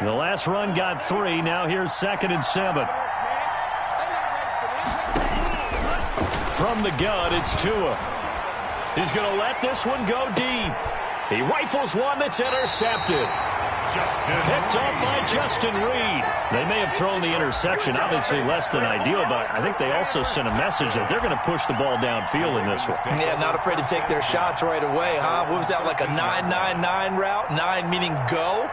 The last run got 3. Now here's 2nd and 7. From the gun, it's Tua. He's going to let this one go deep. He rifles one that's intercepted. Picked up by Justin Reed. They may have thrown the interception, obviously less than ideal, but I think they also sent a message that they're going to push the ball downfield in this one. Yeah, not afraid to take their shots right away, huh? What was that, like a 9-9-9 route? 9 meaning go?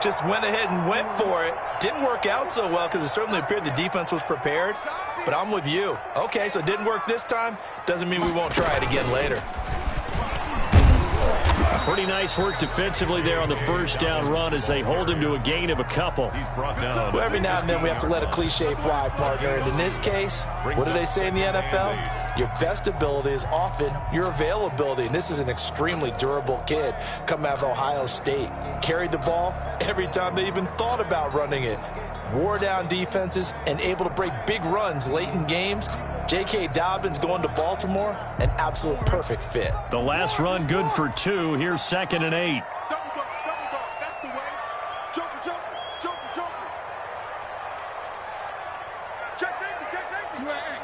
Just went ahead and went for it. Didn't work out so well because it certainly appeared the defense was prepared. But I'm with you. Okay, so it didn't work this time. Doesn't mean we won't try it again later. Pretty nice work defensively there on the first down run as they hold him to a gain of a couple. He's brought down. Well, every now and then we have to let a cliche fly, partner. And in this case, what do they say in the NFL? Your best ability is often your availability. And this is an extremely durable kid coming out of Ohio State. Carried the ball every time they even thought about running it. Wore down defenses and able to break big runs late in games. J.K. Dobbins going to Baltimore, an absolute perfect fit. The last run good for 2. Here's 2nd and 8. That's the way. Joker. Check safety. You ain't.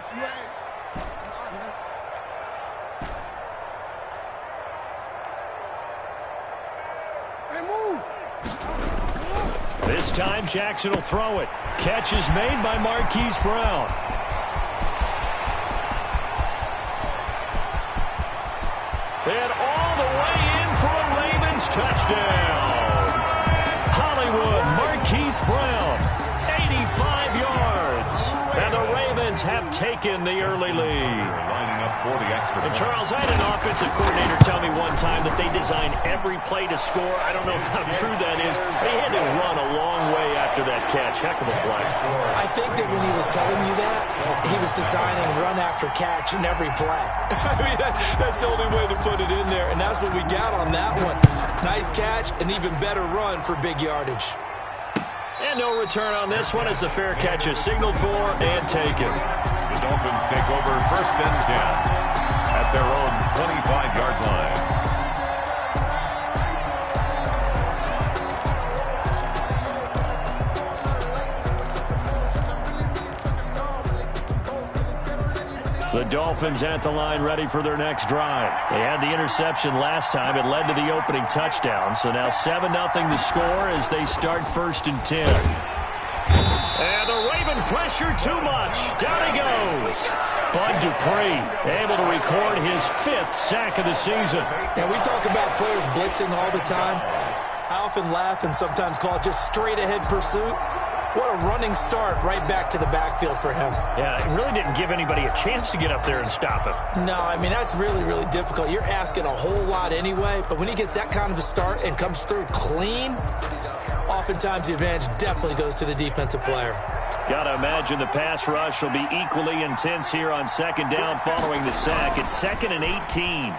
Hey, move. This time Jackson will throw it. Catch is made by Marquise Brown. And all the way in for a Ravens touchdown. Hollywood, Marquise Brown, 85 yards. And the Ravens have taken the early lead. Lining up for the extra And point. Charles, I had an offensive coordinator tell me one time that they design every play to score. I don't know how true that is. They had to run a long way after that catch. Heck of a play. I think that when he was telling you that, he was designing run after catch in every play. I mean, that's the only way to put it in there, and that's what we got on that one. Nice catch, an even better run for big yardage. And no return on this one as the fair catch is signaled for and taken. The Dolphins take over 1st and 10 at their own 25-yard line. The Dolphins at the line ready for their next drive. They had the interception last time. It led to the opening touchdown. So now 7-0 the score as they start 1st and 10. And the Raven pressure too much. Down he goes. Bud Dupree able to record his 5th sack of the season. And we talk about players blitzing all the time. I often laugh and sometimes call it just straight ahead pursuit. What a running start right back to the backfield for him. Yeah, it really didn't give anybody a chance to get up there and stop him. No, I mean, that's really, really difficult. You're asking a whole lot anyway, but when he gets that kind of a start and comes through clean, oftentimes the advantage definitely goes to the defensive player. Got to imagine the pass rush will be equally intense here on 2nd down following the sack. It's 2nd and 18.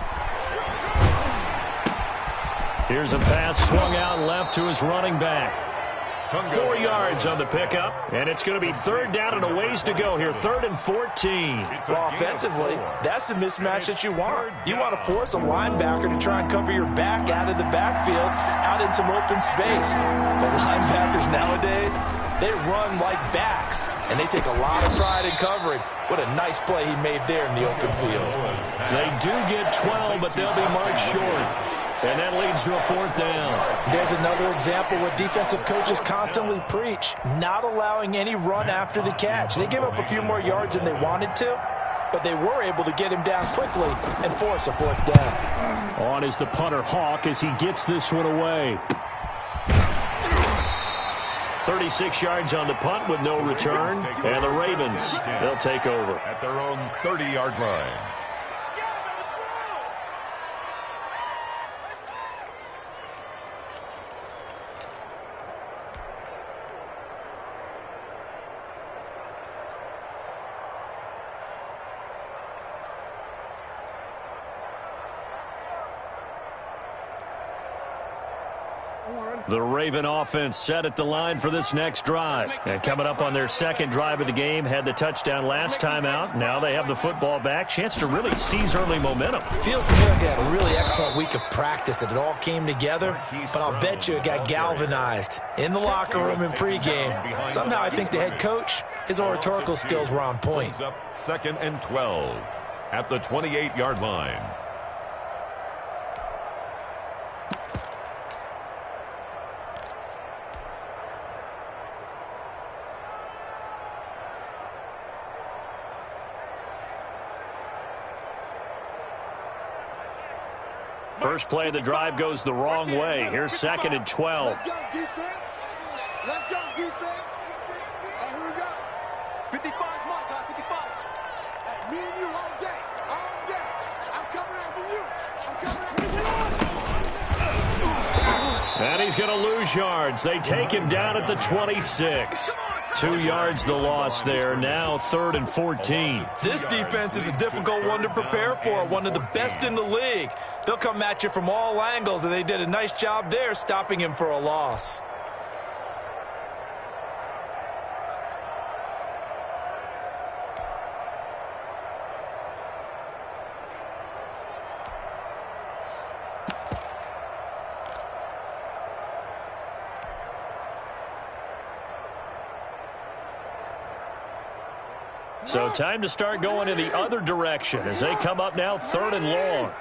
Here's a pass swung out left to his running back. 4 yards on the pickup, and it's going to be 3rd down and a ways to go here, 3rd and 14. Well, offensively, that's the mismatch that you want. You want to force a linebacker to try and cover your back out of the backfield, out in some open space. But linebackers nowadays, they run like backs, and they take a lot of pride in covering. What a nice play he made there in the open field. They do get 12, but they'll be marked short. And that leads to a 4th down. There's another example where defensive coaches constantly preach, not allowing any run after the catch. They gave up a few more yards than they wanted to, but they were able to get him down quickly and force a 4th down. On is the punter Hawk as he gets this one away. 36 yards on the punt with no return. And the Ravens, they'll take over. At their own 30-yard line. The Raven offense set at the line for this next drive. And coming up on their second drive of the game, had the touchdown last time out. Now they have the football back. Chance to really seize early momentum. Feels to me like they had a really excellent week of practice and it all came together, but I'll bet you it got galvanized in the locker room in pregame. Somehow I think the head coach, his oratorical skills were on point. Second and 12 at the 28-yard line. First play of the drive goes the wrong way. Here's second and 12. Let's go, defense. Let's go, defense. Here we go. 55 is my guy, 55. Hey, me and you all day. All day. I'm coming after you. I'm coming after you. And he's going to lose yards. They take him down at the 26. 2 yards the loss there. Now 3rd and 14. This defense is a difficult one to prepare for, one of the best in the league. They'll come at you from all angles, and they did a nice job there stopping him for a loss. So time to start going in the other direction as they come up now 3rd and long.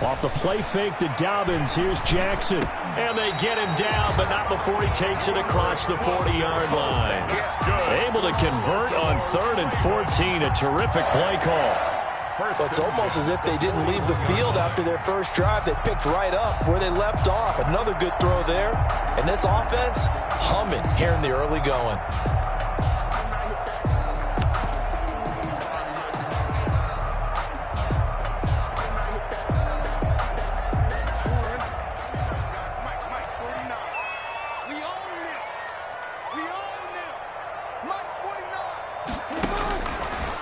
Off the play fake to Dobbins, here's Jackson. And they get him down, but not before he takes it across the 40-yard line. Able to convert on 3rd and 14, a terrific play call. But it's almost as if they didn't leave the field after their first drive. They picked right up where they left off. Another good throw there. And this offense, humming here in the early going.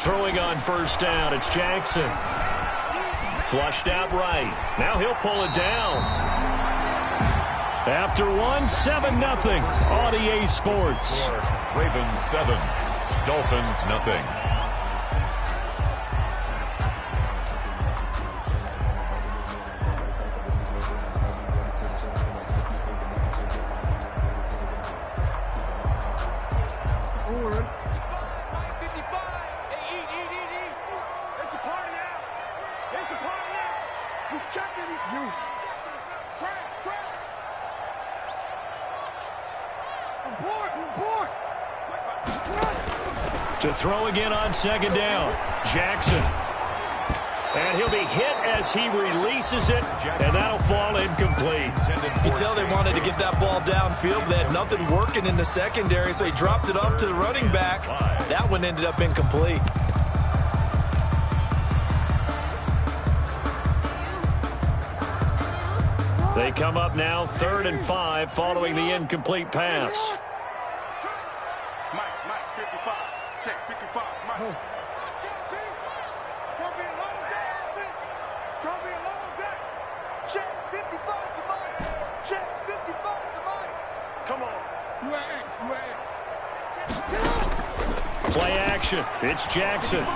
Throwing on first down, it's Jackson. Flushed out right. Now he'll pull it down. After one, 7-0 on EA Sports. Ravens 7, Dolphins nothing. To throw again on second down, Jackson. And he'll be hit as he releases it, and that'll fall incomplete. You can tell they wanted to get that ball downfield, but they had nothing working in the secondary, so he dropped it off to the running back. That one ended up incomplete. They come up now 3rd and 5 following the incomplete pass. Mike, 55. Check, 55. Mike. Let's go, team. It's going to be a long day, offense. It's going to be a long day. Check, 55 for Mike. Check, 55 for Mike. Come on. You ain't. Play action. It's Jackson.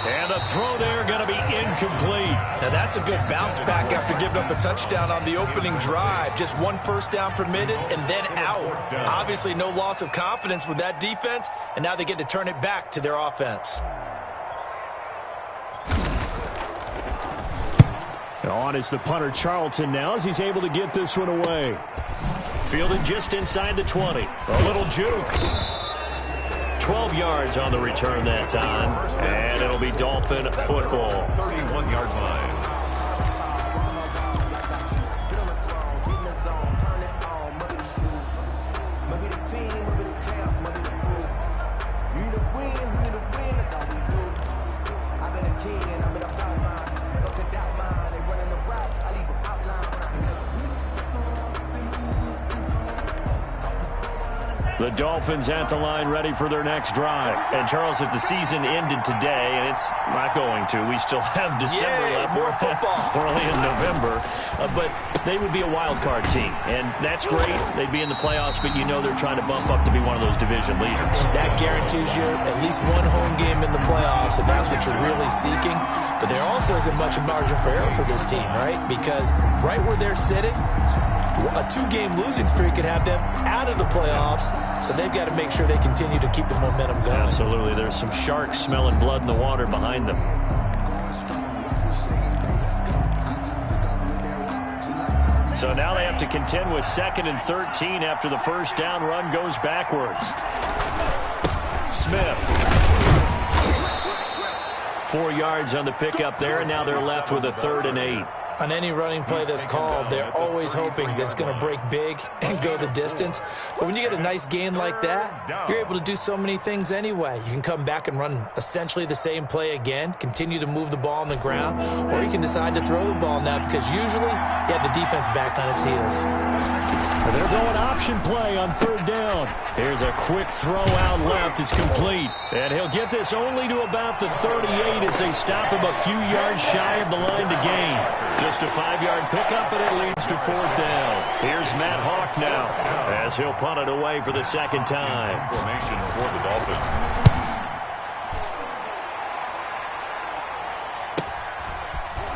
And the throw there going to be incomplete. Now that's a good bounce back after giving up a touchdown on the opening drive. Just one first down permitted and then out. Obviously no loss of confidence with that defense, and now they get to turn it back to their offense. On is the punter Charlton now as he's able to get this one away. Fielded just inside the 20. A little juke. 12 yards on the return that time, and it'll be Dolphin football. 31-yard line. The Dolphins at the line ready for their next drive. And, Charles, if the season ended today, and it's not going to, we still have December left. More football. We're only in November. But they would be a wild card team. And that's great. They'd be in the playoffs, but you know they're trying to bump up to be one of those division leaders. That guarantees you at least one home game in the playoffs, and that's what you're really seeking. But there also isn't much margin for error for this team, right? Because right where they're sitting, a 2-game losing streak could have them out of the playoffs, so they've got to make sure they continue to keep the momentum going. Absolutely. There's some sharks smelling blood in the water behind them. So now they have to contend with 2nd and 13 after the first down run goes backwards. Smith. 4 yards on the pickup there, and now they're left with a 3rd and 8. On any running play that's called, they're always hoping that it's going to break big and go the distance. But when you get a nice gain like that, you're able to do so many things anyway. You can come back and run essentially the same play again, continue to move the ball on the ground, or you can decide to throw the ball now because usually you have the defense back on its heels. They're going option play on 3rd down. Here's a quick throw out left. It's complete. And he'll get this only to about the 38 as they stop him a few yards shy of the line to gain. Just a 5-yard pickup, and it leads to 4th down. Here's Matt Hawk now as he'll punt it away for the 2nd time. Formation for the Dolphins.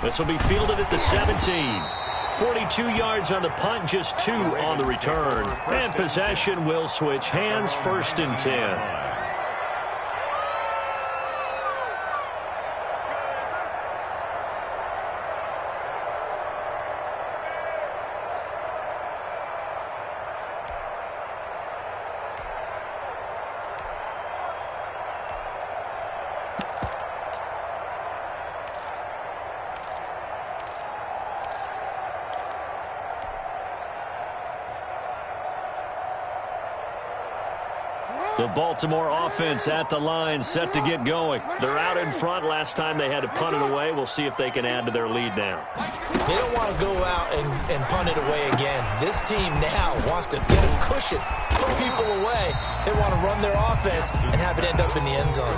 This will be fielded at the 17. 42 yards on the punt, just 2 on the return. And possession will switch hands, 1st and 10. The Baltimore offense at the line, set to get going. They're out in front. Last time they had to punt it away. We'll see if they can add to their lead now. They don't want to go out and punt it away again. This team now wants to get a cushion, put people away. They want to run their offense and have it end up in the end zone.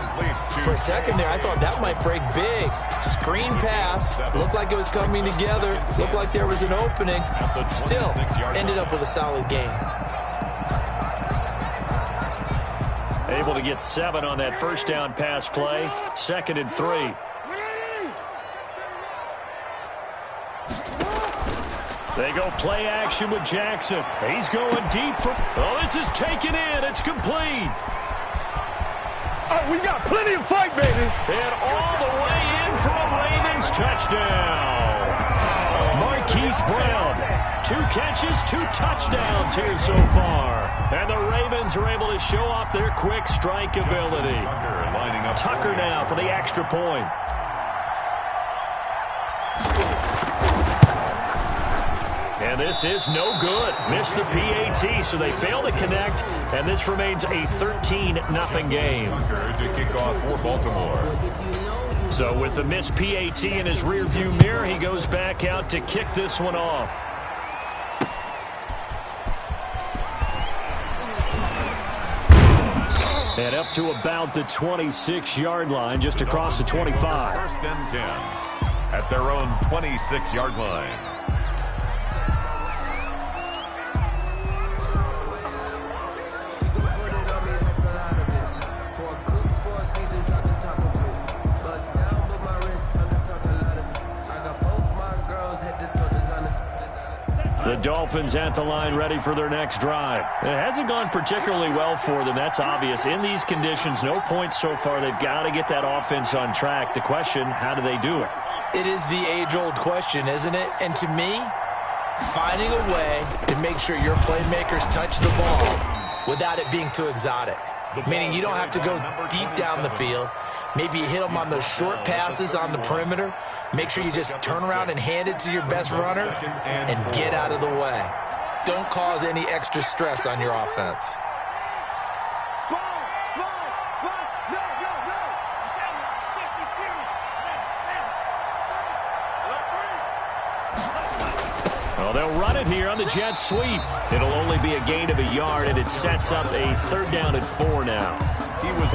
For a second there, I thought that might break big. Screen pass. Looked like it was coming together. Looked like there was an opening. Still, ended up with a solid game. Able to get 7 on that first down pass play. 2nd and 3. They go play action with Jackson. He's going deep for... Oh, this is taken in. It's complete. Oh, we got plenty of fight, baby. And all the way in for a Ravens touchdown. Marquise Brown. 2 catches, 2 touchdowns here so far. And the Ravens are able to show off their quick strike ability. Tucker now for the extra point. And this is no good. Missed the PAT, so they fail to connect, and this remains a 13-0 game. To kick off for Baltimore. So with the missed PAT in his rearview mirror, he goes back out to kick this one off. And up to about the 26-yard line, just across the 25. 1st and 10 at their own 26-yard line. The Dolphins at the line ready for their next drive. It hasn't gone particularly well for them, that's obvious. In these conditions, no points so far. They've got to get that offense on track. The question, how do they do it? It is the age-old question, isn't it? And to me, finding a way to make sure your playmakers touch the ball without it being too exotic. Meaning you don't have to go deep down the field. Maybe you hit them on those short passes on the perimeter. Make sure you just turn around and hand it to your best runner and get out of the way. Don't cause any extra stress on your offense. So they'll run it here on the jet sweep. It'll only be a gain of a yard, and it sets up a 3rd down and 4 now.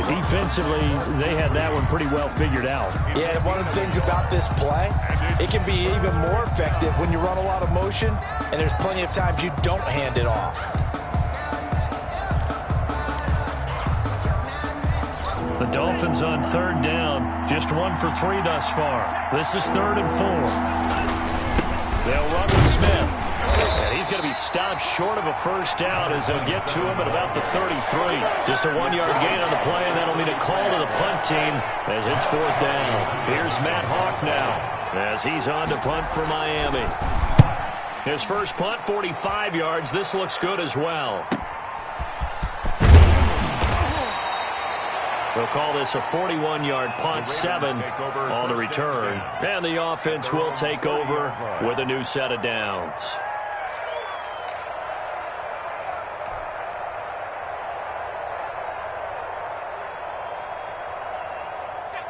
Defensively, they had that one pretty well figured out. Yeah, and one of the things about this play, it can be even more effective when you run a lot of motion, and there's plenty of times you don't hand it off. The Dolphins on 3rd down. Just 1 for 3 thus far. This is 3rd and 4. They'll run with Smith. And he's going to be stopped short of a 1st down as they'll get to him at about the 33. Just a 1-yard gain on the play, and that'll mean a call to the punt team as it's 4th down. Here's Matt Hawk now as he's on to punt for Miami. His first punt, 45 yards. This looks good as well. They'll call this a 41-yard punt, 7 on the return. And the offense will take over with a new set of downs.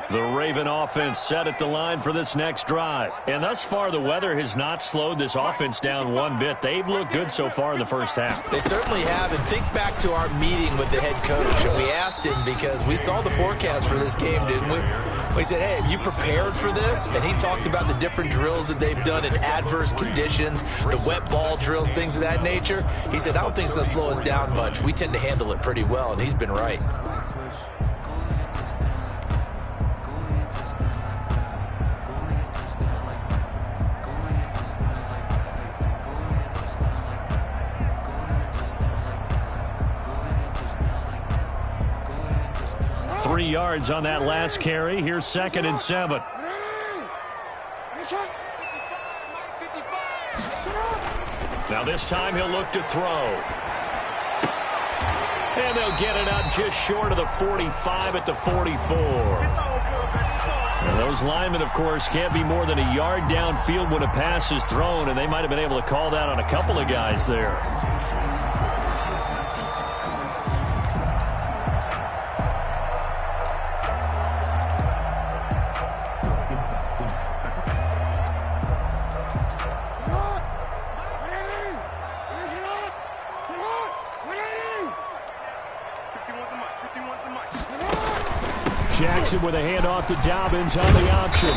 The Raven offense set at the line for this next drive. And thus far, the weather has not slowed this offense down one bit. They've looked good so far in the first half. They certainly have. And think back to our meeting with the head coach. And we asked him, because we saw the forecast for this game, didn't we? We said, hey, have you prepared for this? And he talked about the different drills that they've done in adverse conditions, the wet ball drills, things of that nature. He said, I don't think it's going to slow us down much. We tend to handle it pretty well, and he's been right. Three yards on that last carry. Here's 2nd and 7. Now this time he'll look to throw. And they'll get it out just short of the 45 at the 44. And those linemen, of course, can't be more than a yard downfield when a pass is thrown, and they might have been able to call that on a couple of guys there. Jackson with a handoff to Dobbins on the option.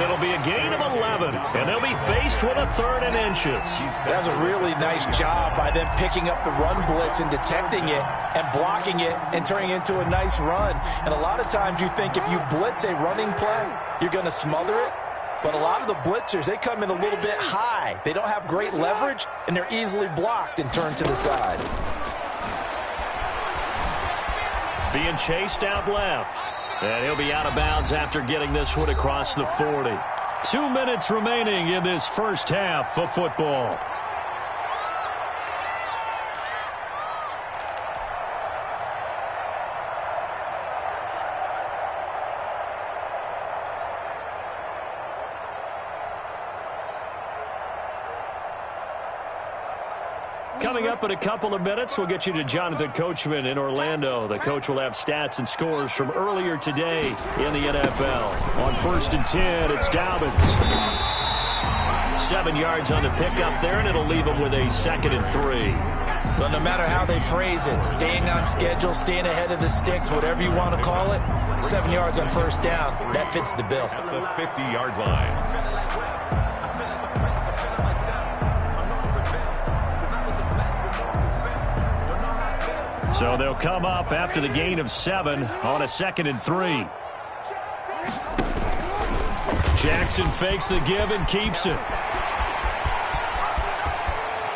It'll be a gain of 11, and they'll be faced with a 3rd and inches. That's a really nice job by them picking up the run blitz and detecting it and blocking it and turning it into a nice run. And a lot of times you think if you blitz a running play, you're going to smother it. But a lot of the blitzers, they come in a little bit high. They don't have great leverage, and they're easily blocked and turned to the side. Being chased out left. And he'll be out of bounds after getting this one across the 40. 2 minutes remaining in this first half of football. Coming up in a couple of minutes, we'll get you to Jonathan Coachman in Orlando. The coach will have stats and scores from earlier today in the NFL. On 1st and 10, it's Dobbins. 7 yards on the pickup there, and it'll leave him with a 2nd and 3. Well, no matter how they phrase it, staying on schedule, staying ahead of the sticks, whatever you want to call it, 7 yards on 1st down, that fits the bill. At the 50-yard line. So they'll come up after the gain of 7 on a 2nd and 3. Jackson fakes the give and keeps it.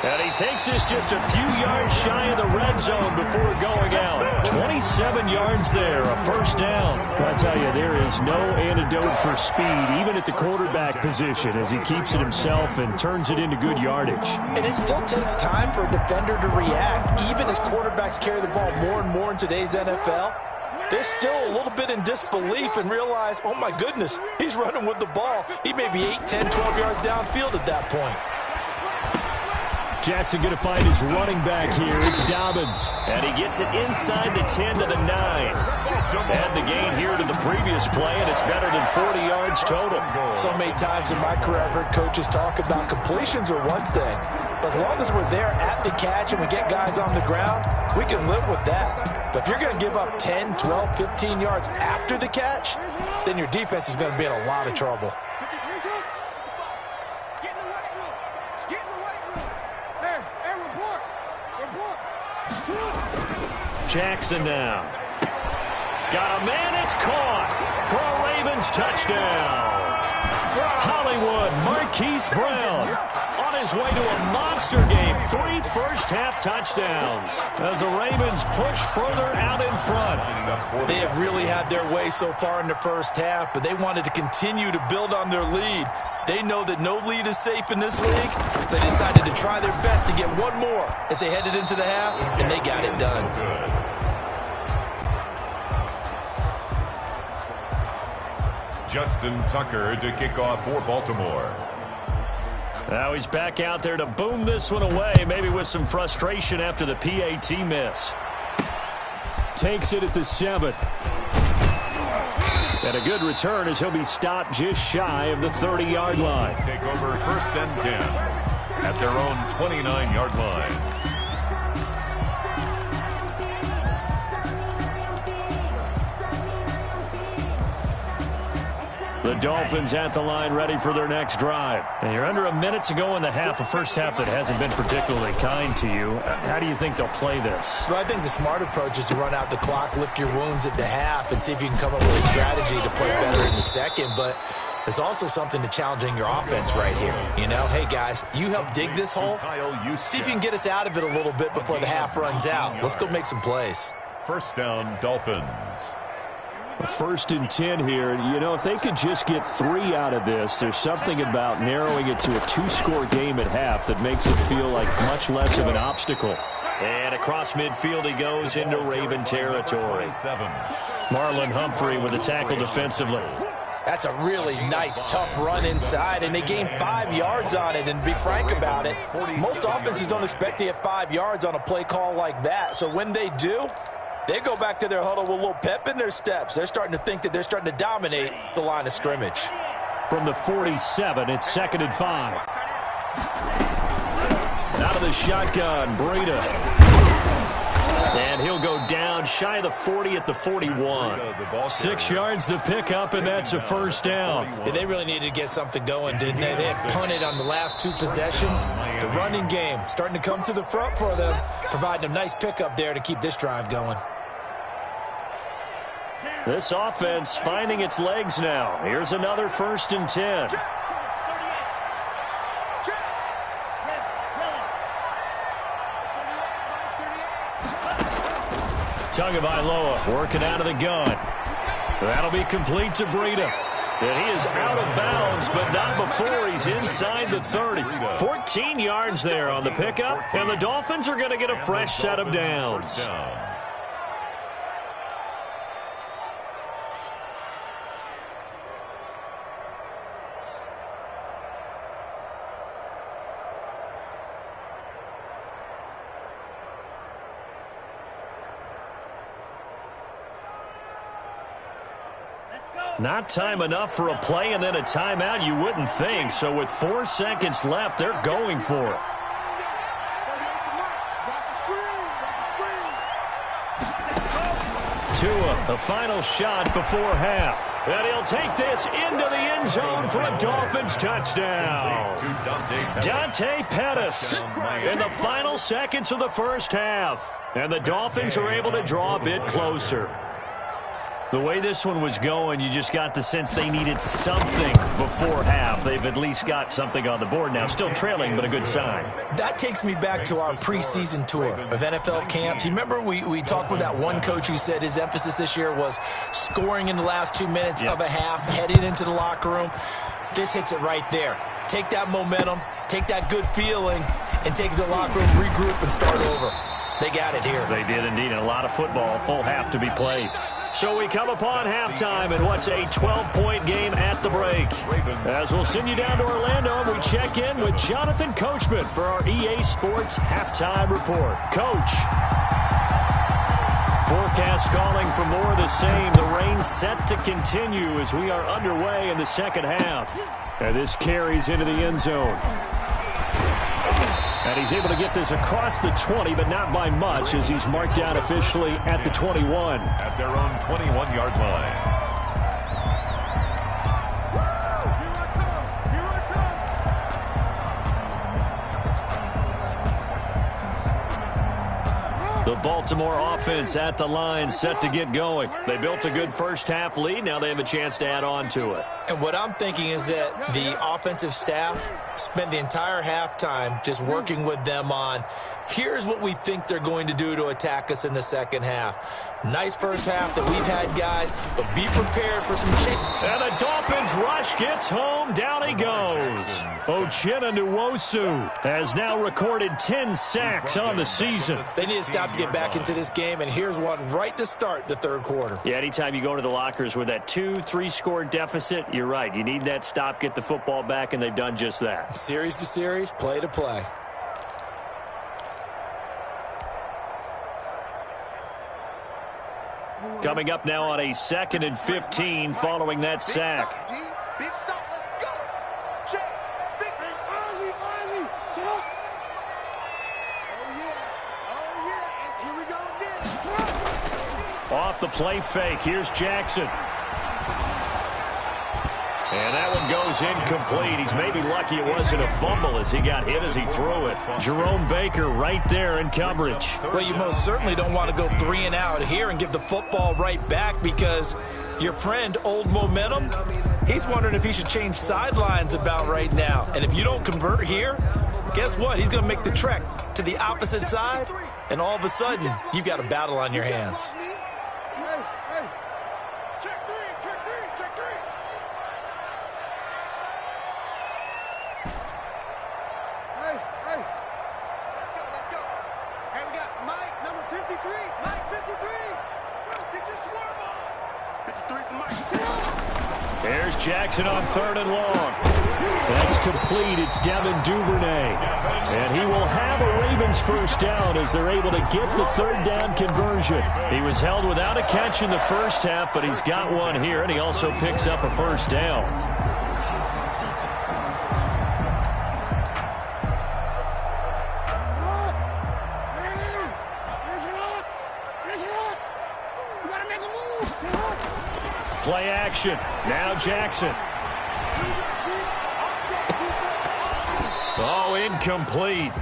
And he takes this just a few yards shy of the red zone before going out. 27 yards there, a 1st down. I tell you, there is no antidote for speed, even at the quarterback position, as he keeps it himself and turns it into good yardage. And it still takes time for a defender to react. Even as quarterbacks carry the ball more and more in today's NFL, they're still a little bit in disbelief and realize, oh my goodness, he's running with the ball. He may be 8, 10, 12 yards downfield at that point. Jackson going to find his running back here. It's Dobbins. And he gets it inside the 10 to the 9. Add the gain here to the previous play, and it's better than 40 yards total. So many times in my career, I've heard coaches talk about completions are one thing. But as long as we're there at the catch and we get guys on the ground, we can live with that. But if you're going to give up 10, 12, 15 yards after the catch, then your defense is going to be in a lot of trouble. Jackson now. Got a man, it's caught for a Ravens touchdown. Hollywood, Marquise Brown on his way to a monster game. 3 first-half touchdowns as the Ravens push further out in front. They have really had their way so far in the first half, but they wanted to continue to build on their lead. They know that no lead is safe in this league, so they decided to try their best to get one more as they headed into the half, and they got it done. Justin Tucker to kick off for Baltimore. Now he's back out there to boom this one away, maybe with some frustration after the PAT miss. Takes it at the 7. And a good return as he'll be stopped just shy of the 30-yard line. Take over 1st and 10 at their own 29-yard line. The Dolphins at the line ready for their next drive. And you're under a minute to go in the half, a first half that hasn't been particularly kind to you. How do you think they'll play this? Well, I think the smart approach is to run out the clock, lick your wounds at the half, and see if you can come up with a strategy to play better in the second. But there's also something to challenging your offense right here. You know, hey, guys, you help dig this hole. See if you can get us out of it a little bit before the half runs out. Let's go make some plays. 1st down, Dolphins. 1st and 10 here. You know, if they could just get 3 out of this, there's something about narrowing it to a 2-score game at half that makes it feel like much less of an obstacle. And across midfield he goes into Raven territory. Marlon Humphrey with the tackle defensively. That's a really nice, tough run inside, and they gained 5 yards on it. And to be frank about it, most offenses don't expect to get 5 yards on a play call like that. So when they do, they go back to their huddle with a little pep in their steps. They're starting to think that they're starting to dominate the line of scrimmage. From the 47, it's 2nd and 5. Out of the shotgun, Breida. And he'll go down shy of the 40 at the 41. 6 yards the pickup, and that's a first down. Yeah, they really needed to get something going, didn't they? They had punted on the last 2 possessions. The running game starting to come to the front for them, providing a nice pickup there to keep this drive going. This offense finding its legs now. Here's another 1st and 10. Tagovailoa working out of the gun. That'll be complete to Breida. And he is out of bounds, but not before he's inside the 30. 14 yards there on the pickup, and the Dolphins are going to get a fresh set of downs. Not time enough for a play and then a timeout, you wouldn't think. So with 4 seconds left, they're going for it. Tua, the final shot before half. And he'll take this into the end zone for a Dolphins touchdown. Dante Pettis in the final seconds of the first half. And the Dolphins are able to draw a bit closer. The way this one was going, you just got the sense they needed something before half. They've at least got something on the board now. Still trailing, but a good sign. That takes me back to our preseason tour of NFL camps. You remember we talked with that one coach who said his emphasis this year was scoring in the last 2 minutes of a half, heading into the locker room. This hits it right there. Take that momentum, take that good feeling, and take it to the locker room, regroup, and start over. They got it here. They did indeed. And a lot of football, a full half to be played. So we come upon halftime in what's a 12-point game at the break. As we'll send you down to Orlando, we check in with Jonathan Coachman for our EA Sports Halftime Report. Coach. Forecast calling for more of the same. The rain set to continue as we are underway in the second half. And this carries into the end zone. And he's able to get this across the 20, but not by much, as he's marked down officially at the 21. At their own 21-yard line. The Baltimore offense at the line, set to get going. They built a good first-half lead. Now they have a chance to add on to it. And what I'm thinking is that the offensive staff spent the entire halftime just working with them on, here's what we think they're going to do to attack us in the second half. Nice first half that we've had, guys, but be prepared for some change. And the Dolphins rush gets home. Down he goes. Uchenna Nwosu has now recorded 10 sacks on the season. They need to stop to get back into this game, and here's one right to start the third quarter. Yeah, anytime you go to the lockers with that 2-3 score deficit, you're right. You need that stop, get the football back, and they've done just that. Series to series, play to play. Coming up now on a 2nd and 15 following that sack. Big stop, let's go. Check, fake. Ozzy, sit up. Oh yeah, and here we go again. Off the play fake, here's Jackson. And that one goes incomplete. He's maybe lucky it wasn't a fumble as he got hit as he threw it. Jerome Baker right there in coverage. Well, you most certainly don't want to go 3 and out here and give the football right back, because your friend, Old Momentum, he's wondering if he should change sidelines about right now. And if you don't convert here, guess what? He's going to make the trek to the opposite side, and all of a sudden, you've got a battle on your hands. There's Jackson on 3rd and long. That's complete. It's Devin Duvernay. And he will have a Ravens first down as they're able to get the 3rd down conversion. He was held without a catch in the first half, but he's got one here, and he also picks up a first down. Play action. Now Jackson. Oh, incomplete.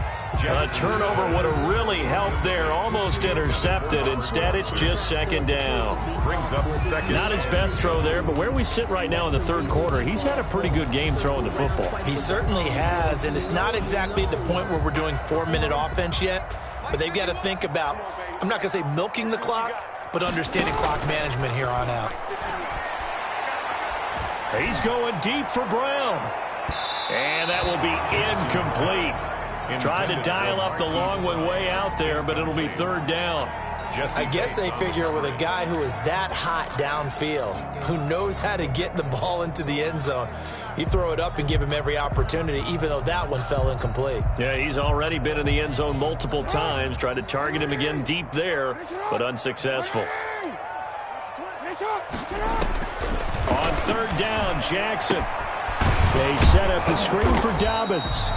A turnover would have really helped there. Almost intercepted. Instead, it's just 2nd down. Brings up 2nd. Not his best throw there, but where we sit right now in the 3rd quarter, he's had a pretty good game throwing the football. He certainly has, and it's not exactly at the point where we're doing 4-minute offense yet, but they've got to think about, I'm not going to say milking the clock, but understanding clock management here on out. He's going deep for Brown. And that will be incomplete. Tried to dial up the long one way out there, but it'll be 3rd down. I guess they figure with a guy who is that hot downfield, who knows how to get the ball into the end zone, you throw it up and give him every opportunity, even though that one fell incomplete. Yeah, he's already been in the end zone multiple times. Tried to target him again deep there, but unsuccessful. On 3rd down, Jackson. They set up the screen for Dobbins.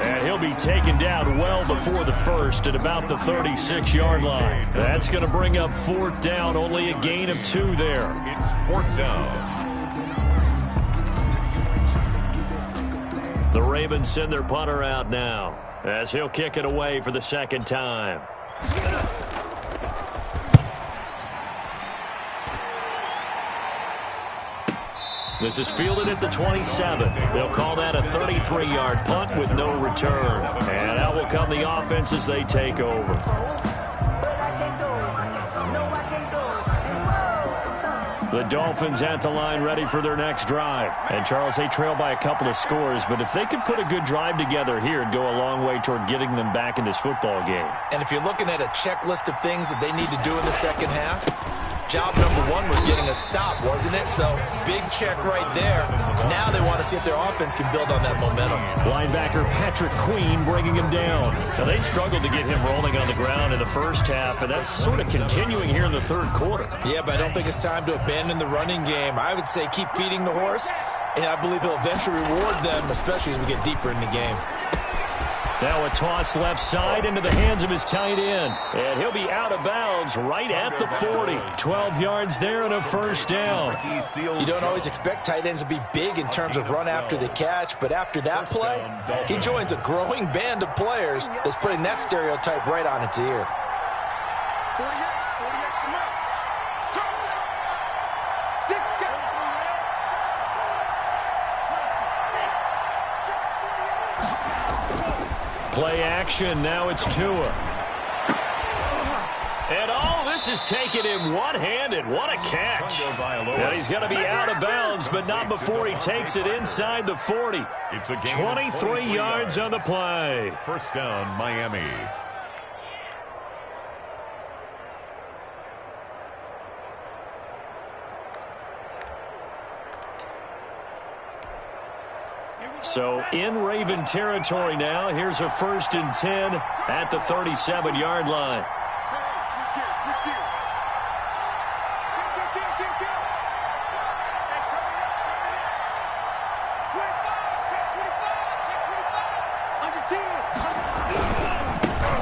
And he'll be taken down well before the first at about the 36-yard line. That's going to bring up 4th down, only a gain of 2 there. It's 4th down. The Ravens send their punter out now as he'll kick it away for the 2nd time. This is fielded at the 27. They'll call that a 33-yard punt with no return. And out will come the offense as they take over. The Dolphins at the line ready for their next drive. And, Charles, they trail by a couple of scores, but if they could put a good drive together here, it'd go a long way toward getting them back in this football game. And if you're looking at a checklist of things that they need to do in the second half, Job number one was getting a stop, wasn't it? So, big check right there. Now they want to see if their offense can build on that momentum. Linebacker Patrick Queen bringing him down. Now, they struggled to get him rolling on the ground in the first half, and that's sort of continuing here in the third quarter. Yeah, but I don't think it's time to abandon the running game. I would say keep feeding the horse, and I believe he'll eventually reward them, especially as we get deeper in the game. Now a toss left side into the hands of his tight end. And he'll be out of bounds right at the 40. 12 yards there and a first down. You don't always expect tight ends to be big in terms of run after the catch, but after that play, he joins a growing band of players that's putting that stereotype right on its ear. 48, come on. Go. 6, go. Play action. Now it's Tua. And this is taking him one-handed. What a catch. And he's going to be out of bounds, but not before he takes it inside the 40. 23 yards on the play. First down, Miami. So in Raven territory now. Here's a 1st and 10 at the 37-yard line. Switch gears.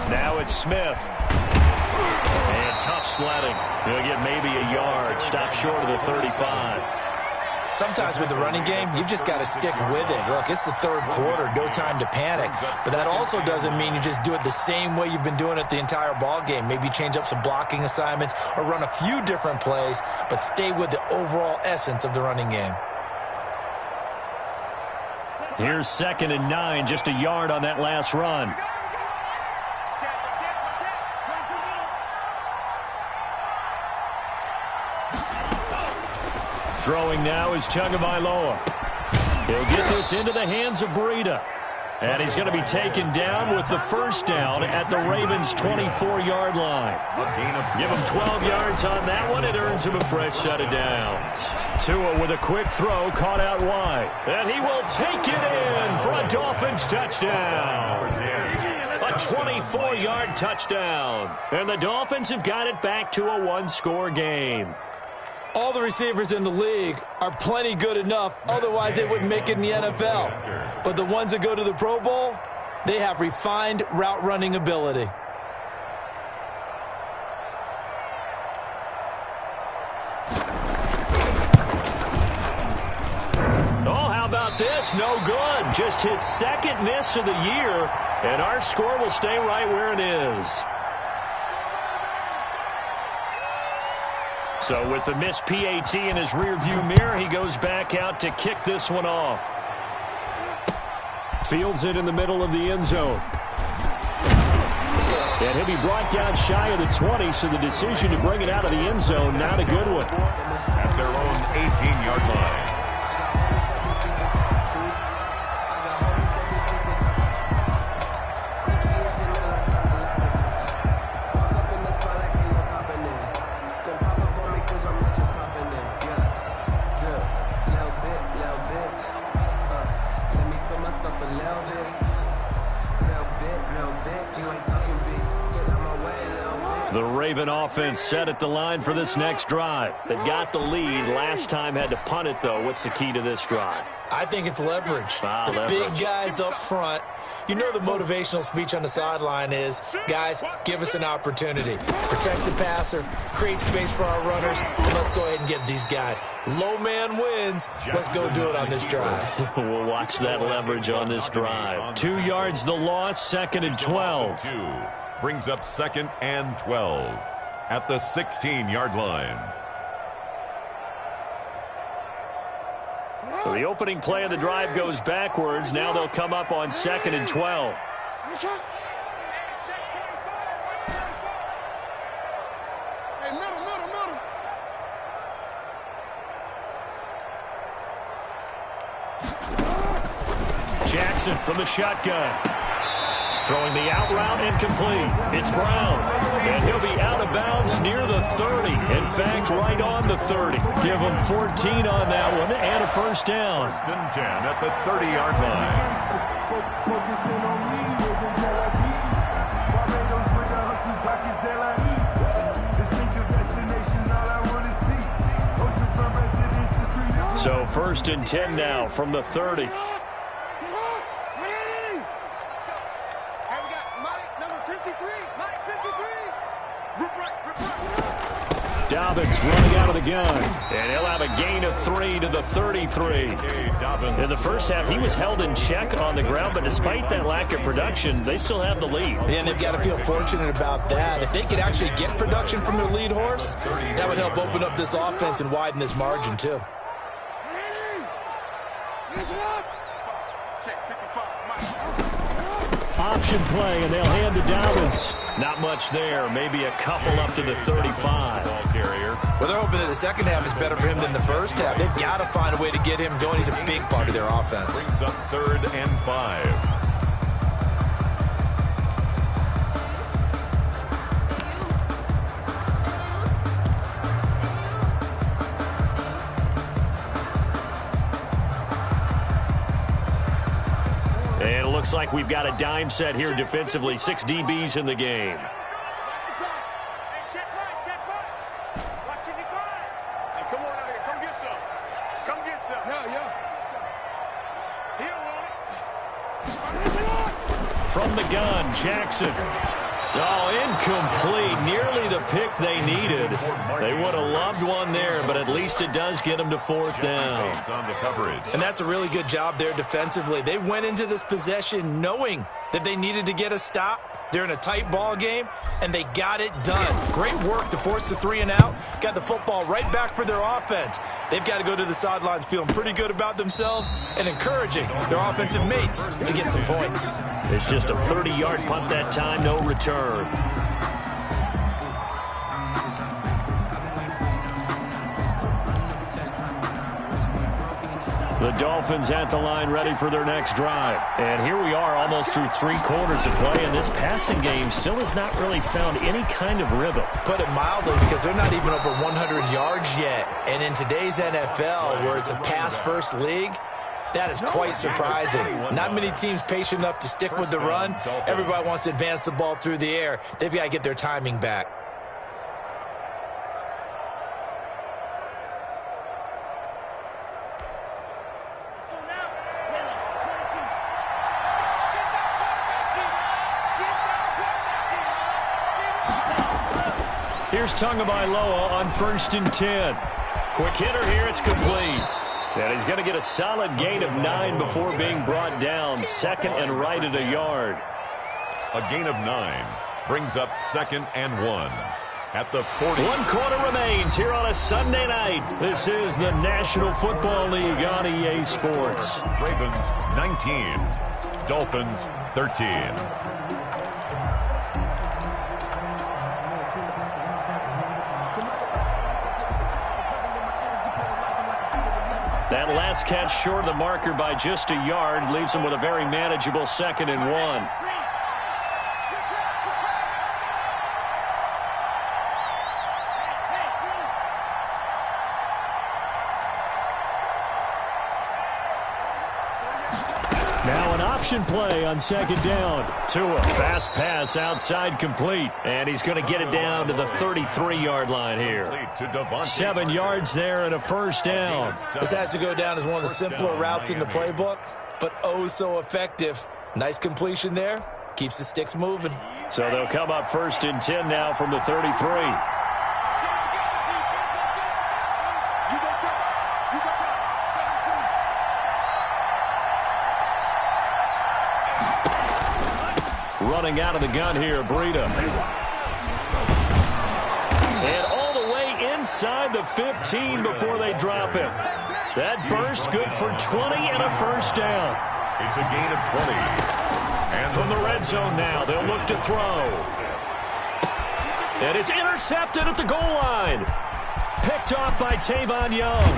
Now it's Smith. And tough sledding. He'll get maybe a yard. Stop short of the 35. Sometimes with the running game, you've just got to stick with it. Look, it's the third quarter, no time to panic. But that also doesn't mean you just do it the same way you've been doing it the entire ball game. Maybe change up some blocking assignments or run a few different plays, but stay with the overall essence of the running game. Here's 2nd and 9, just a yard on that last run. Throwing now is Tagovailoa. He'll get this into the hands of Breida. And he's going to be taken down with the first down at the Ravens' 24-yard line. Give him 12 yards on that one. It earns him a fresh set of downs. Tua with a quick throw, caught out wide. And he will take it in for a Dolphins touchdown. A 24-yard touchdown. And the Dolphins have got it back to a one-score game. All the receivers in the league are plenty good enough, otherwise they wouldn't make it in the NFL. But the ones that go to the Pro Bowl, they have refined route running ability. Oh, how about this? No good. Just his 2nd miss of the year, and our score will stay right where it is. So with the missed PAT in his rearview mirror, he goes back out to kick this one off. Fields it in the middle of the end zone. And he'll be brought down shy of the 20, so the decision to bring it out of the end zone, not a good one. At their own 18-yard line. The Raven offense set at the line for this next drive. They got the lead. Last time had to punt it, though. What's the key to this drive? I think it's leverage. The big guys up front. You know the motivational speech on the sideline is, guys, give us an opportunity. Protect the passer, create space for our runners, and let's go ahead and get these guys. Low man wins. Let's go do it on this drive. We'll watch that leverage on this drive. 2 yards the loss, 2nd and 12. Brings up 2nd and 12 at the 16-yard line. So the opening play of the drive goes backwards. Now they'll come up on 2nd and 12. Jackson from the shotgun. Throwing the out route incomplete. It's Brown. And he'll be out of bounds near the 30. In fact, right on the 30. Give him 14 on that one and a first down. First and 10 at the 30-yard line. So first and 10 now from the 30. Dobbins running out of the gun. And he'll have a gain of 3 to the 33. In the first half, he was held in check on the ground, but despite that lack of production, they still have the lead. And they've got to feel fortunate about that. If they could actually get production from their lead horse, that would help open up this offense and widen this margin, too. Option play, and they'll hand to Dobbins. Not much there. Maybe a couple up to the 35. Ball carrier. Well, they're hoping that the second half is better for him than the first half. They've got to find a way to get him going. He's a big part of their offense. Brings up 3rd and 5. And it looks like we've got a dime set here defensively. 6 DBs in the game. From the gun, Jackson. Oh, incomplete. Nearly the pick they needed. They would have loved one there, but at least it does get them to 4th down. On the coverage. And that's a really good job there defensively. They went into this possession knowing that they needed to get a stop. They're in a tight ball game, and they got it done. Great work to force the 3 and out. Got the football right back for their offense. They've got to go to the sidelines feeling pretty good about themselves and encouraging their offensive mates to get some points. It's just a 30-yard punt that time, no return. The Dolphins at the line ready for their next drive. And here we are almost through 3 quarters of play, and this passing game still has not really found any kind of rhythm. Put it mildly, because they're not even over 100 yards yet. And in today's NFL, where it's a pass-first league, that is quite surprising. Not many teams patient enough to stick with the run. Everybody wants to advance the ball through the air. They've got to get their timing back. Here's Tagovailoa on 1st and 10. Quick hitter here, it's complete. And he's going to get a solid gain of 9 before being brought down. 2nd and right at a yard. A gain of 9 brings up 2nd and 1 at the 40. 1 quarter remains here on a Sunday night. This is the National Football League on EA Sports. Ravens 19, Dolphins 13. That last catch short of the marker by just a yard leaves him with a very manageable 2nd and 1. Now an option play on 2nd down. Tua, fast pass outside complete. And he's going to get it down to the 33-yard line here. 7 yards there and a first down. This has to go down as one of the simpler routes in the playbook, but oh so effective. Nice completion there. Keeps the sticks moving. So they'll come up 1st and 10 now from the 33. Running out of the gun here, Breida. And all the way inside the 15 before they drop him. That burst good for 20 and a first down. It's a gain of 20. And from the red zone now, they'll look to throw. And it's intercepted at the goal line. Picked off by Tavon Young.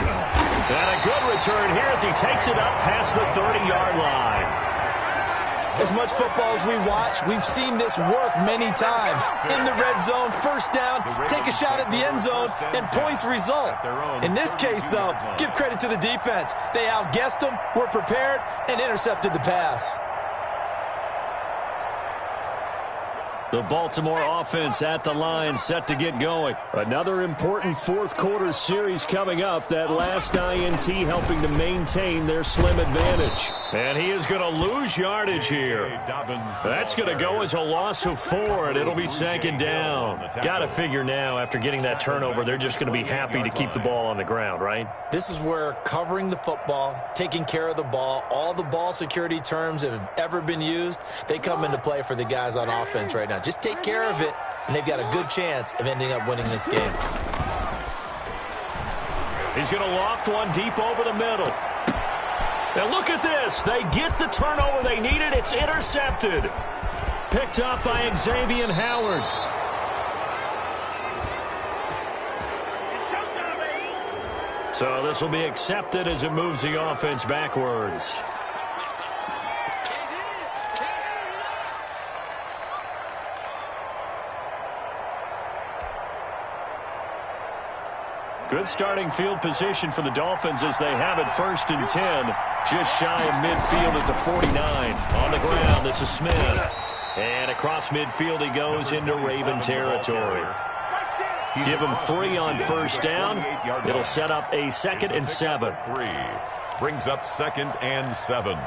And a good return here as he takes it up past the 30-yard line. As much football as we watch, we've seen this work many times. In the red zone, first down, take a shot at the end zone, and points result. In this case, though, give credit to the defense. They outguessed them, were prepared, and intercepted the pass. The Baltimore offense at the line, set to get going. Another important fourth quarter series coming up. That last INT helping to maintain their slim advantage. And he is going to lose yardage here. That's going to go as a loss of 4, and it'll be second down. Got to figure now, after getting that turnover, they're just going to be happy to keep the ball on the ground, right? This is where covering the football, taking care of the ball, all the ball security terms that have ever been used, they come into play for the guys on offense right now. Just take care of it, and they've got a good chance of ending up winning this game. He's going to loft one deep over the middle. Now look at this. They get the turnover they needed. It's intercepted. Picked up by Xavier Howard. So this will be accepted as it moves the offense backwards. Good starting field position for the Dolphins as they have it 1st and 10. Just shy of midfield at the 49. On the ground, this is Smith. And across midfield he goes into Raven territory. Give him 3 on first down. It'll set up a 2nd and 7. 3 brings up 2nd and 7.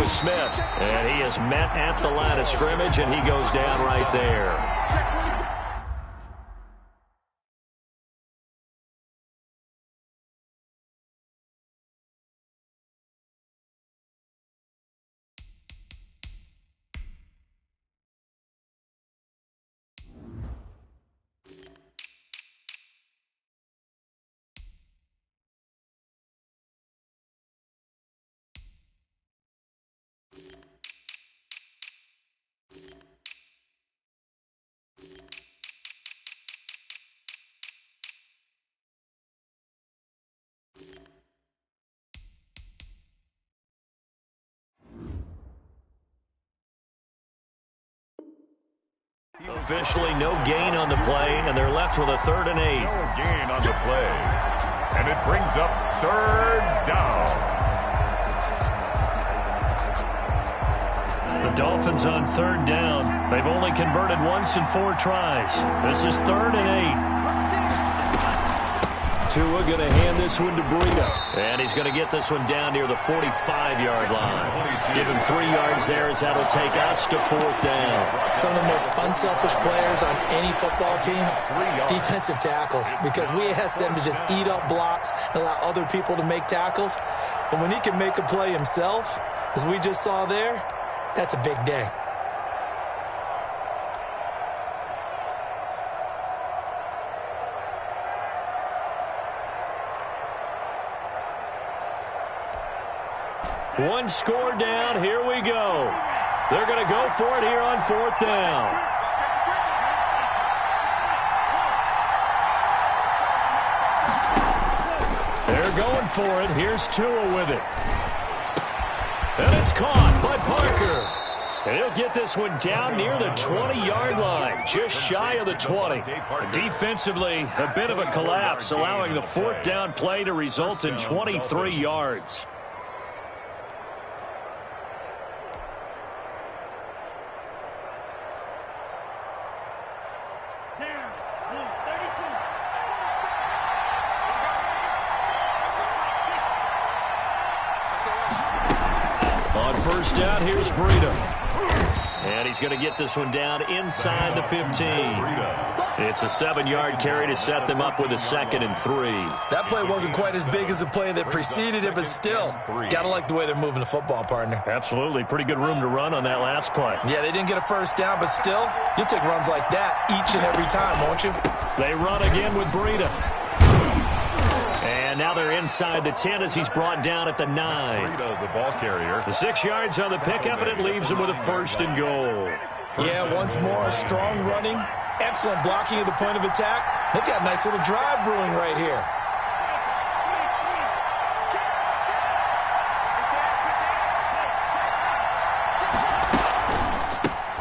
Smith, and he is met at the line of scrimmage, and he goes down right there. Officially no gain on the play, and they're left with a 3rd and 8. No gain on the play, and it brings up 3rd down. The Dolphins on 3rd down. They've only converted once in 4 tries. This is 3rd and 8. Tua going to hand this one to Breida. And he's going to get this one down near the 45-yard line. Give him 3 yards there as that'll take us to 4th down. Some of the most unselfish players on any football team, defensive tackles, because we ask them to just eat up blocks and allow other people to make tackles. And when he can make a play himself, as we just saw there, that's a big day. One score down. Here we go. They're going to go for it here on 4th down. They're going for it. Here's Tua with it. And it's caught by Parker. And he'll get this one down near the 20-yard line, just shy of the 20. Defensively, a bit of a collapse, allowing the 4th down play to result in 23 yards. On 1st down, here's Breida. And he's going to get this one down inside the 15. It's a 7-yard carry to set them up with a 2nd and 3. That play wasn't quite as big as the play that preceded it, but still, got to like the way they're moving the football, partner. Absolutely. Pretty good room to run on that last play. Yeah, they didn't get a 1st down, but still, you'll take runs like that each and every time, won't you? They run again with Breida. And now they're inside the 10 as he's brought down at the 9. The ball carrier. The 6 yards on the pickup, and it leaves him with a 1st and goal. Yeah, once more, strong running, excellent blocking at the point of attack. They've got a nice little drive brewing right here.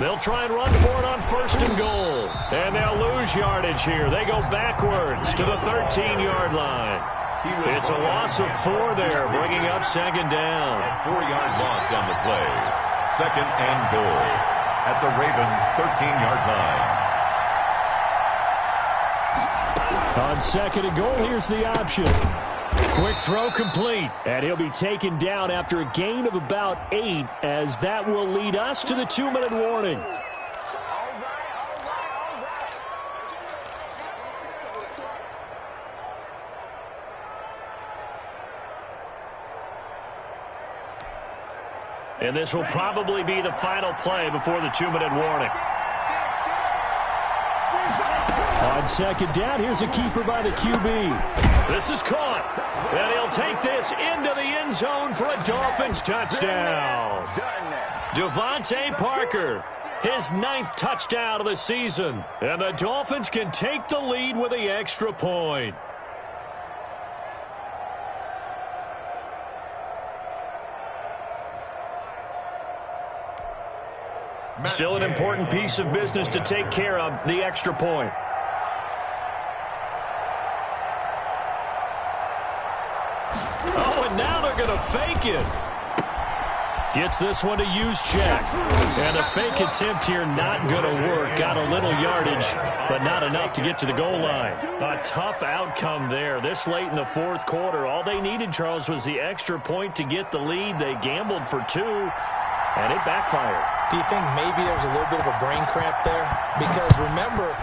They'll try and run for it on 1st and goal. And they'll lose yardage here. They go backwards to the 13-yard line. It's a loss of 4 there, bringing up 2nd down. 4-yard loss on the play. 2nd and goal at the Ravens' 13-yard line. On 2nd and goal, here's the option. Quick throw complete, and he'll be taken down after a gain of about 8, as that will lead us to the 2-minute warning. And this will probably be the final play before the 2-minute warning. On 2nd down, here's a keeper by the QB. This is caught. And he'll take this into the end zone for a Dolphins touchdown. Devontae Parker, his 9th touchdown of the season. And the Dolphins can take the lead with the extra point. Still an important piece of business to take care of, the extra point. Oh, and now they're going to fake it. Gets this one to use check. And a fake attempt here not going to work. Got a little yardage, but not enough to get to the goal line. A tough outcome there. This late in the 4th quarter, all they needed, Charles, was the extra point to get the lead. They gambled for 2, and it backfired. Do you think maybe there was a little bit of a brain cramp there? Because remember,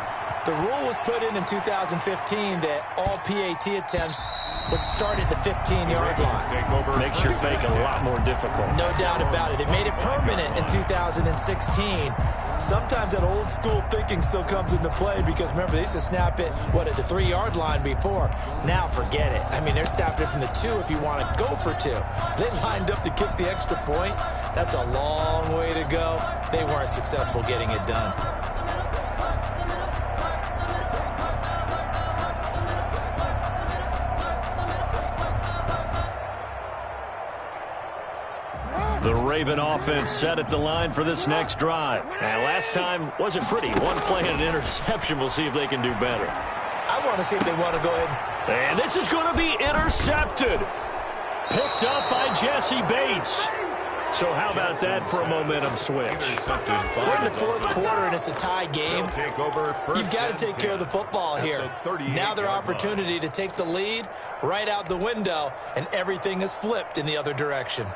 the rule was put in 2015 that all PAT attempts would start at the 15-yard line. Makes your fake a lot more difficult. No doubt about it. It made it permanent in 2016. Sometimes that old school thinking still comes into play because, remember, they used to snap it, at the 3-yard line before. Now forget it. I mean, they're snapping it from the 2 if you want to go for 2. They lined up to kick the extra point. That's a long way to go. They weren't successful getting it done. The Raven offense set at the line for this next drive. And last time wasn't pretty. One play and an interception. We'll see if they can do better. I want to see if they want to go ahead. And this is going to be intercepted. Picked up by Jesse Bates. So how about that for a momentum switch? We're in the 4th quarter and it's a tie game. You've got to take care of the football here. Now their opportunity to take the lead right out the window, and everything is flipped in the other direction.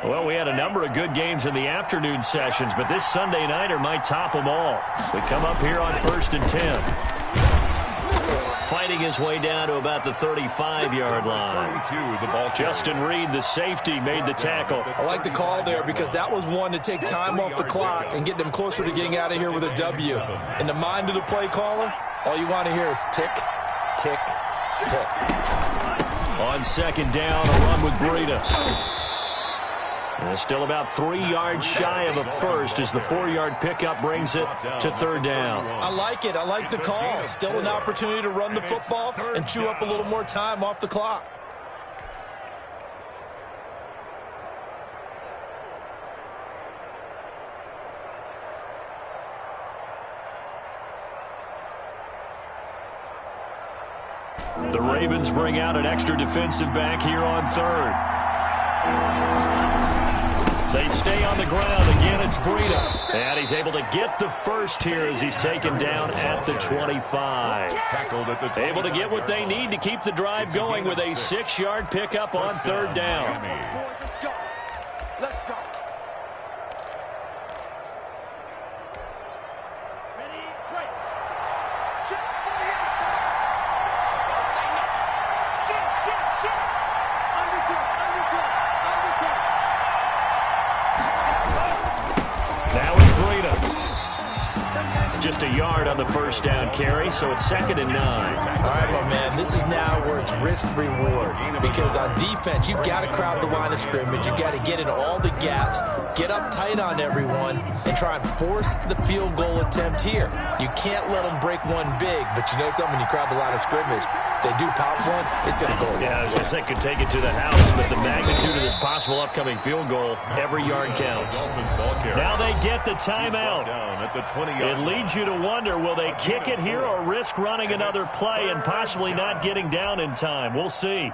Well, we had a number of good games in the afternoon sessions, but this Sunday nighter might top them all. We come up here on 1st and 10. Fighting his way down to about the 35-yard line. Justin Reed, the safety, made the tackle. I like the call there because that was one to take time off the clock and get them closer to getting out of here with a W. In the mind of the play caller, all you want to hear is tick, tick, tick. On 2nd down, a run with Breida. And still about 3 yards shy of a first as the 4-yard pickup brings it to 3rd down. I like it. I like the call. Still an opportunity to run the football and chew up a little more time off the clock. The Ravens bring out an extra defensive back here on 3rd. They stay on the ground. Again, it's Breida. And he's able to get the first here as he's taken down at the 25. Able to get what they need to keep the drive going with a 6-yard pickup on 3rd down. Let's go. Let's go. Ready? Great. Check. just a yard on the first down carry, so it's 2nd and 9. All right, my man, this is now where it's risk-reward. Because on defense, you've got to crowd the line of scrimmage. You've got to get in all the gaps, get up tight on everyone, and try and force the field goal attempt here. You can't let them break one big, but you know something, when you crowd the line of scrimmage, if they do pop one, it's going to go. Yeah, I was going to say, could take it to the house, but the magnitude of this possible upcoming field goal, every yard counts. Now they get the timeout. It leads you to wonder, will they kick it here or risk running another play and possibly not getting down in time? We'll see.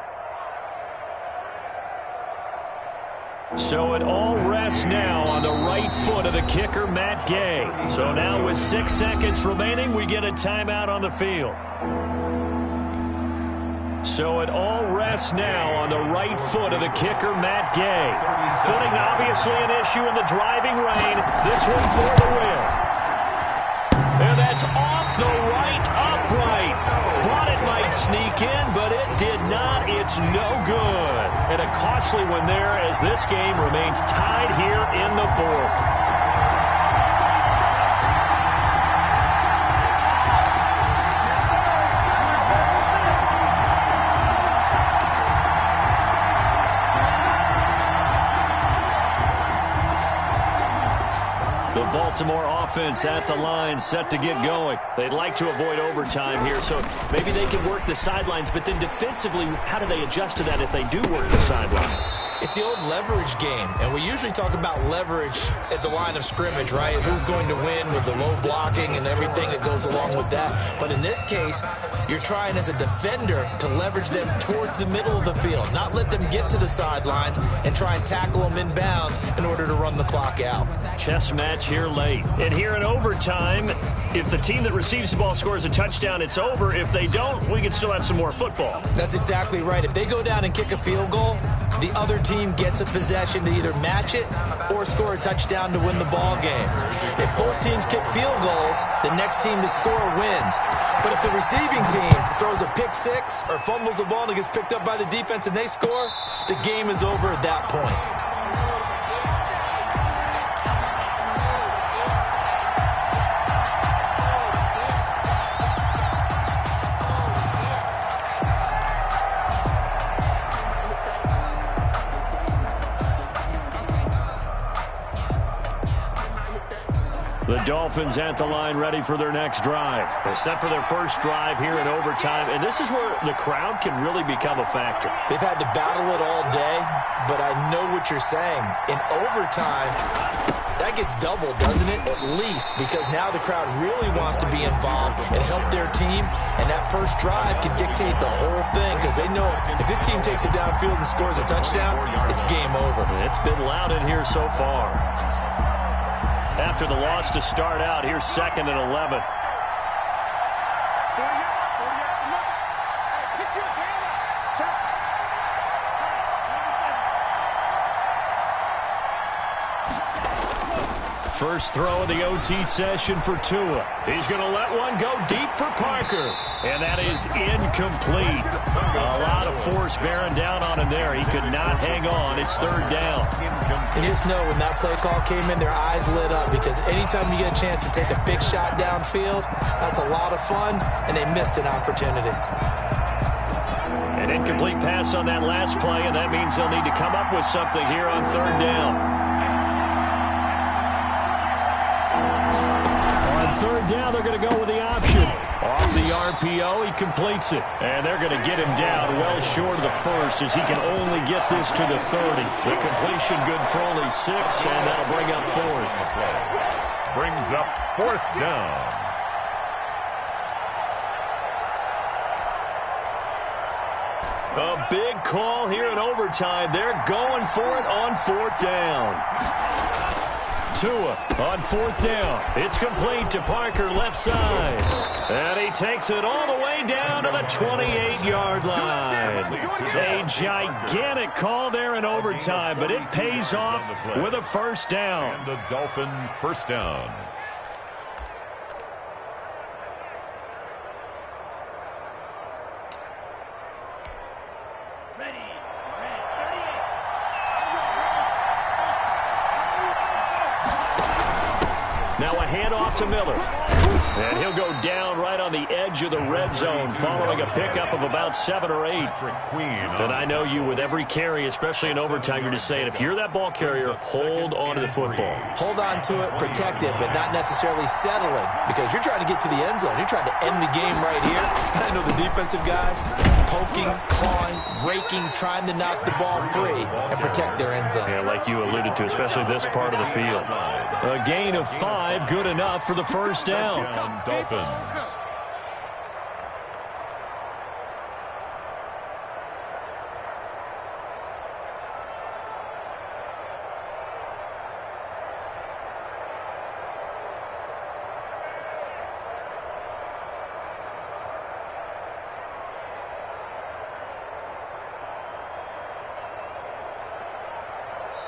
So it all rests now on the right foot of the kicker, Matt Gay. So now with 6 seconds remaining, we get a timeout on the field. So it all rests now on the right foot of the kicker, Matt Gay. Footing obviously an issue in the driving rain. This one for the win. And that's off the right upright. Thought it might sneak in, but it did not. It's no good. And a costly one there as this game remains tied here in the 4th. Baltimore offense at the line, set to get going. They'd like to avoid overtime here, so maybe they can work the sidelines, but then defensively, how do they adjust to that if they do work the sideline? It's the old leverage game, and we usually talk about leverage at the line of scrimmage, right? Who's going to win with the low blocking and everything that goes along with that. But in this case, you're trying as a defender to leverage them towards the middle of the field, not let them get to the sidelines and try and tackle them in bounds in order to run the clock out. Chess match here late. And here in overtime, if the team that receives the ball scores a touchdown, it's over. If they don't, we can still have some more football. That's exactly right. If they go down and kick a field goal, the other team gets a possession to either match it or score a touchdown to win the ball game. If both teams kick field goals, the next team to score wins. But if the receiving team throws a pick six or fumbles the ball and it gets picked up by the defense and they score, the game is over at that point. The Dolphins at the line, ready for their next drive. They're set for their first drive here in overtime, and this is where the crowd can really become a factor. They've had to battle it all day, but I know what you're saying. In overtime, that gets doubled, doesn't it? At least, because now the crowd really wants to be involved and help their team, and that first drive can dictate the whole thing, because they know if this team takes it downfield and scores a touchdown, it's game over. It's been loud in here so far. After the loss to start out, here's 2nd and 11. First throw of the OT session for Tua. He's going to let one go deep for Parker. And that is incomplete. A lot of force bearing down on him there. He could not hang on. It's 3rd down. And just know when that play call came in, their eyes lit up, because anytime you get a chance to take a big shot downfield, that's a lot of fun, and they missed an opportunity. An incomplete pass on that last play, and that means they'll need to come up with something here on 3rd down. On 3rd down, they're going to go with the option. Off the RPO, he completes it. And they're going to get him down well short of the first, as he can only get this to the 30. The completion good for only 6, and that'll bring up 4th. Brings up 4th down. A big call here in overtime. They're going for it on 4th down. Tua on 4th down. It's complete to Parker, left side. And he takes it all the way down to the 28-yard line. A gigantic call there in overtime, but it pays off with a first down. And the Dolphin first down. Now a handoff to Miller. And he'll go down right on the edge of the red zone following a pickup of about 7 or 8. And I know you with every carry, especially in overtime, you're just saying if you're that ball carrier, hold on to the football. Hold on to it, protect it, but not necessarily settling because you're trying to get to the end zone. You're trying to end the game right here. I know the defensive guys poking, clawing, raking, trying to knock the ball free and protect their end zone. Yeah, like you alluded to, especially this part of the field. A gain of 5, good enough for the first down. Dolphins.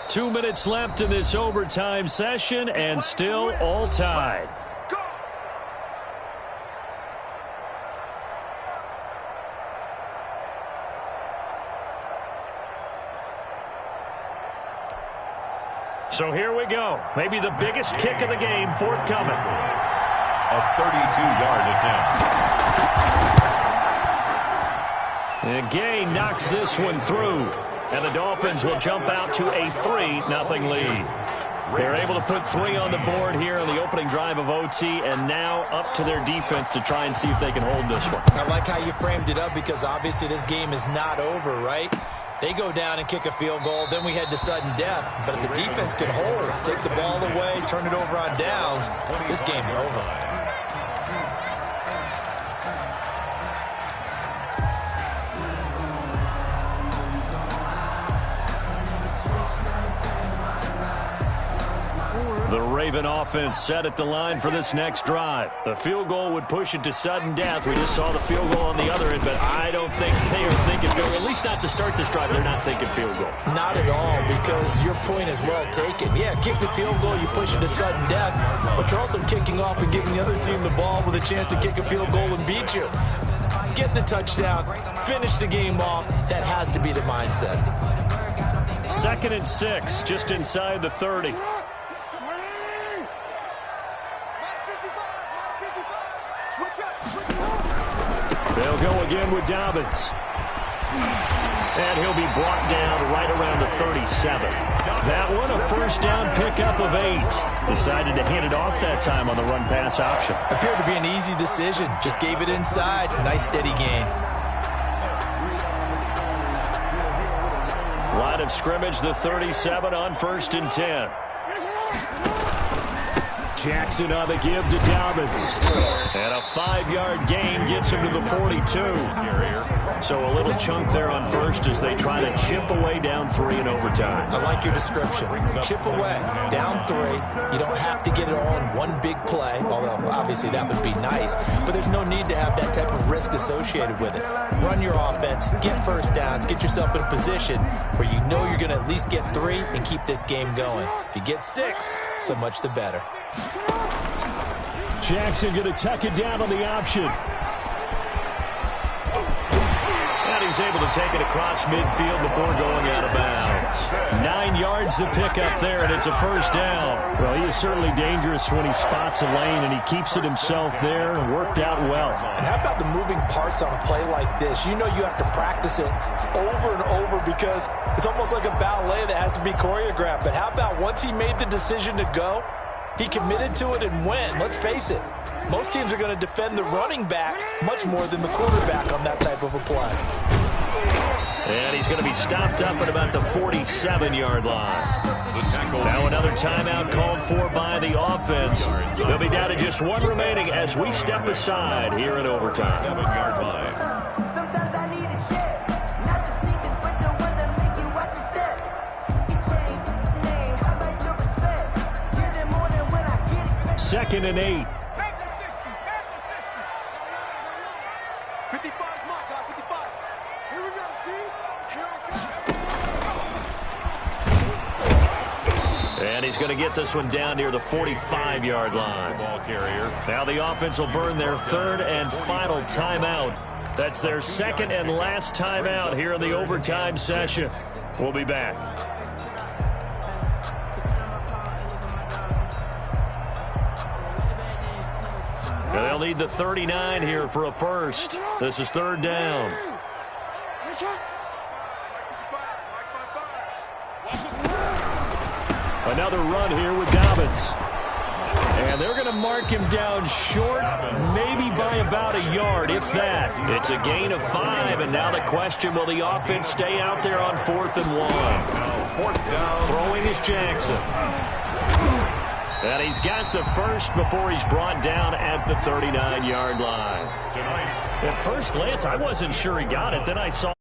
Two minutes left in this overtime session, and still all tied. So here we go. Maybe the biggest kick of the game forthcoming. A 32-yard attempt. And Gay knocks this one through. And the Dolphins will jump out to a 3-0 lead. They're able to put 3 on the board here on the opening drive of OT, and now up to their defense to try and see if they can hold this one. I like how you framed it up because obviously this game is not over, right? They go down and kick a field goal, then we head to sudden death. But if the defense can hold, take the ball away, turn it over on downs, this game's over. The Raven offense set at the line for this next drive. The field goal would push it to sudden death. We just saw the field goal on the other end, but I don't think they are thinking field goal. At least not to start this drive. They're not thinking field goal. Not at all, because your point is well taken. Yeah, kick the field goal, you push it to sudden death, but you're also kicking off and giving the other team the ball with a chance to kick a field goal and beat you. Get the touchdown, finish the game off. That has to be the mindset. 2nd and 6, just inside the 30. They'll go again with Dobbins. And he'll be brought down right around the 37. That one, a first down pickup of 8. Decided to hand it off that time on the run-pass option. Appeared to be an easy decision. Just gave it inside. Nice, steady gain. Line of scrimmage, the 37 on 1st and 10. Jackson on the give to Dobbins. And a 5-yard gain gets him to the 42. So a little chunk there on first as they try to chip away down 3 in overtime. I like your description. Chip away, down 3. You don't have to get it all in one big play, although obviously that would be nice. But there's no need to have that type of risk associated with it. Run your offense, get first downs, get yourself in a position where you know you're going to at least get 3 and keep this game going. If you get 6, so much the better. Jackson going to tuck it down on the option. And he's able to take it across midfield before going out of bounds. 9 yards to pick up there, and it's a first down. Well, he is certainly dangerous when he spots a lane, and he keeps it himself there and worked out well. And how about the moving parts on a play like this? You know you have to practice it over and over because it's almost like a ballet that has to be choreographed. But how about once he made the decision to go, he committed to it and went. Let's face it, most teams are going to defend the running back much more than the quarterback on that type of a play. And he's going to be stopped up at about the 47-yard line. Now another timeout called for by the offense. They'll be down to just 1 remaining as we step aside here in overtime. 7-yard line. Sometimes I need a check, not the sneakers, but the ones that make you watch your step. You change the name, how about your respect? Get it more than when I get it. 2nd and 8. Back to 60, back to 60. 55's mark, guy, 55. Here we go, T. Here I come. And he's going to get this one down near the 45-yard line. Ball carrier. Now the offense will burn their 3rd and final timeout. That's their 2nd and last timeout here in the overtime session. We'll be back. need the 39 here for a first. This is third down. Another run here with Dobbins. And they're going to mark him down short, maybe by about a yard, if that. It's a gain of 5, and now the question, will the offense stay out there on 4th and 1? Throwing is Jackson. And he's got the first before he's brought down at the 39-yard line. At first glance, I wasn't sure he got it. Then I saw